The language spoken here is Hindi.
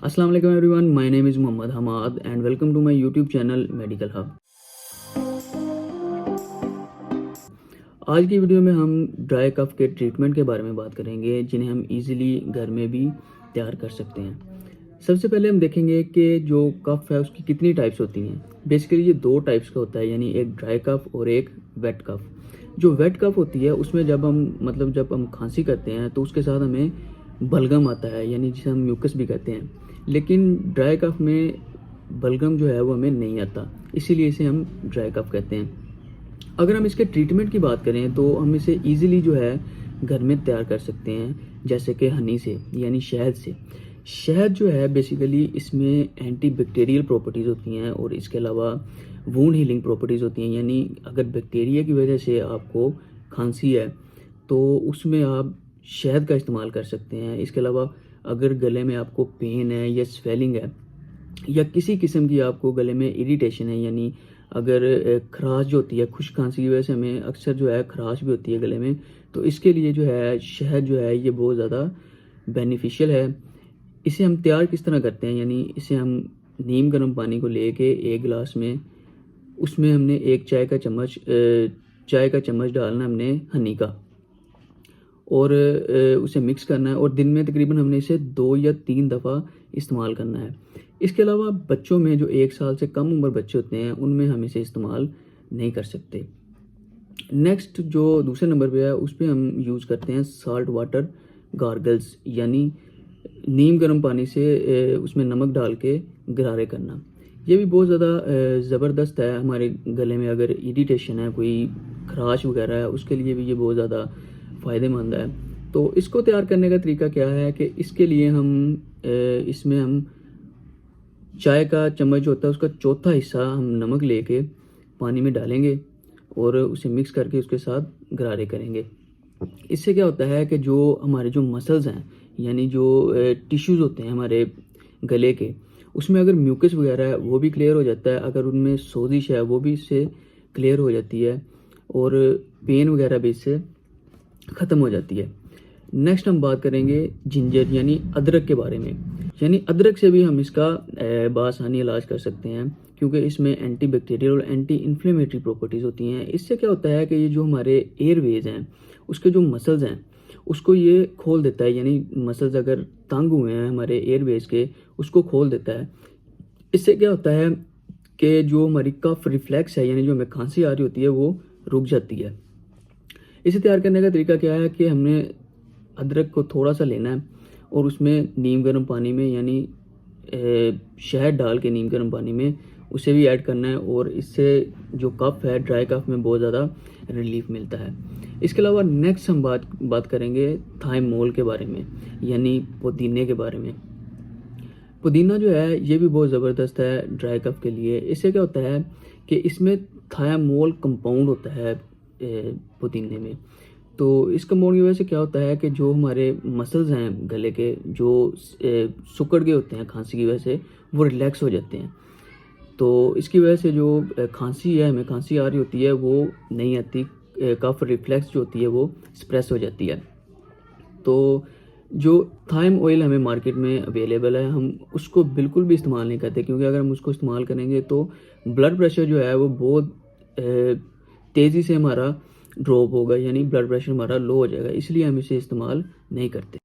अस्सलाम वालेकुम everyone, my name is Mohammad Hamad and welcome to my YouTube channel medical hub. आज की वीडियो में हम ड्राई कफ के ट्रीटमेंट के बारे में बात करेंगे, जिन्हें हम इजीली घर में भी तैयार कर सकते हैं। सबसे पहले हम देखेंगे कि जो कफ है उसकी कितनी टाइप्स होती हैं। बेसिकली ये दो टाइप्स का होता है, यानी एक ड्राई कफ और एक वेट कफ। जो वेट कफ होती है उसमें जब हम खांसी करते हैं तो उसके साथ हमें बलगम आता है, यानी जिसे हम म्यूकस भी कहते हैं। लेकिन ड्राई कफ में बलगम जो है वो हमें नहीं आता, इसीलिए इसे हम ड्राई कफ कहते हैं। अगर हम इसके ट्रीटमेंट की बात करें तो हम इसे ईजिली जो है घर में तैयार कर सकते हैं, जैसे कि हनी से, यानी शहद से। शहद जो है बेसिकली इसमें एंटी बैक्टीरियल प्रॉपर्टीज़ होती हैं और इसके अलावा वूंड हीलिंग प्रॉपर्टीज़ होती हैं, यानी अगर बैक्टीरिया की वजह से आपको खांसी है तो उसमें आप शहद का इस्तेमाल कर सकते हैं। इसके अलावा अगर गले में आपको पेन है या स्वेलिंग है या किसी किस्म की आपको गले में इरिटेशन है, यानी अगर खराश जो होती है, खुश्क खांसी की वजह से हमें अक्सर जो है खराश भी होती है गले में, तो इसके लिए जो है शहद जो है ये बहुत ज़्यादा बेनिफिशियल है। इसे हम तैयार किस तरह करते हैं, यानी इसे हम नीम गर्म पानी को लेके एक गिलास में, उसमें हमने एक चाय का चम्मच डालना हमने हनी का, और उसे मिक्स करना है, और दिन में तकरीबन हमने इसे 2 या 3 दफ़ा इस्तेमाल करना है। इसके अलावा बच्चों में जो 1 साल से कम उम्र बच्चे होते हैं उनमें हम इसे इस्तेमाल नहीं कर सकते। नेक्स्ट जो दूसरे नंबर पे है उस पर हम यूज़ करते हैं साल्ट वाटर गार्गल्स, यानी नीम गर्म पानी से उसमें नमक डाल के गरारे करना। ये भी बहुत ज़्यादा ज़बरदस्त है हमारे गले में अगर इरिटेशन है, कोई खराश वगैरह है, उसके लिए भी ये बहुत ज़्यादा फ़ायदेमंद है। तो इसको तैयार करने का तरीका क्या है कि इसके लिए इसमें हम चाय का चम्मच जो होता है उसका चौथा हिस्सा हम नमक लेके पानी में डालेंगे और उसे मिक्स करके उसके साथ गरारे करेंगे। इससे क्या होता है कि जो हमारे जो मसल्स हैं, यानी जो टिश्यूज़ होते हैं हमारे गले के, उसमें अगर म्यूकस वगैरह है वो भी क्लियर हो जाता है, अगर उनमें सोजिश है वो भी इससे क्लियर हो जाती है, और पेन वगैरह भी इससे ख़त्म हो जाती है। नेक्स्ट हम बात करेंगे जिंजर यानी अदरक के बारे में। यानी अदरक से भी हम इसका बासानी इलाज कर सकते हैं, क्योंकि इसमें एंटी बैक्टीरियल और एंटी इन्फ्लेमेटरी प्रॉपर्टीज़ होती हैं। इससे क्या होता है कि ये जो हमारे एयरवेज हैं, उसके जो मसल्स हैं उसको ये खोल देता है, यानी मसल्स अगर तंग हुए हैं हमारे एयरवेज के, उसको खोल देता है। इससे क्या होता है कि जो हमारी कफ रिफ्लेक्स है, यानी जो हमें खांसी आ रही होती है, वो रुक जाती है। इसे तैयार करने का तरीका क्या है कि हमने अदरक को थोड़ा सा लेना है और उसमें नीम गर्म पानी में, यानी शहद डाल के नीम गर्म पानी में उसे भी ऐड करना है, और इससे जो कफ है ड्राई कफ में बहुत ज़्यादा रिलीफ मिलता है। इसके अलावा नेक्स्ट हम बात करेंगे थाइमोल के बारे में, यानी पुदीने के बारे में। पुदीना जो है ये भी बहुत ज़बरदस्त है ड्राई कफ के लिए। इससे क्या होता है कि इसमें थायामोल कंपाउंड होता है पुदीने में। तो इस कंपाउंड की वजह से क्या होता है कि जो हमारे मसल्स हैं गले के, जो सिकुड़ गए होते हैं खांसी की वजह से, वो रिलैक्स हो जाते हैं। तो इसकी वजह से जो खांसी है, हमें खांसी आ रही होती है, वो नहीं आती, कफ रिफ्लेक्स जो होती है वो स्प्रेस हो जाती है। तो जो थाइम ऑयल हमें मार्केट में अवेलेबल है, हम उसको बिल्कुल भी इस्तेमाल नहीं करते, क्योंकि अगर हम उसको इस्तेमाल करेंगे तो ब्लड प्रेशर जो है वो बहुत तेज़ी से हमारा ड्रॉप होगा, यानी ब्लड प्रेशर हमारा लो हो जाएगा, इसलिए हम इसे इस्तेमाल नहीं करते।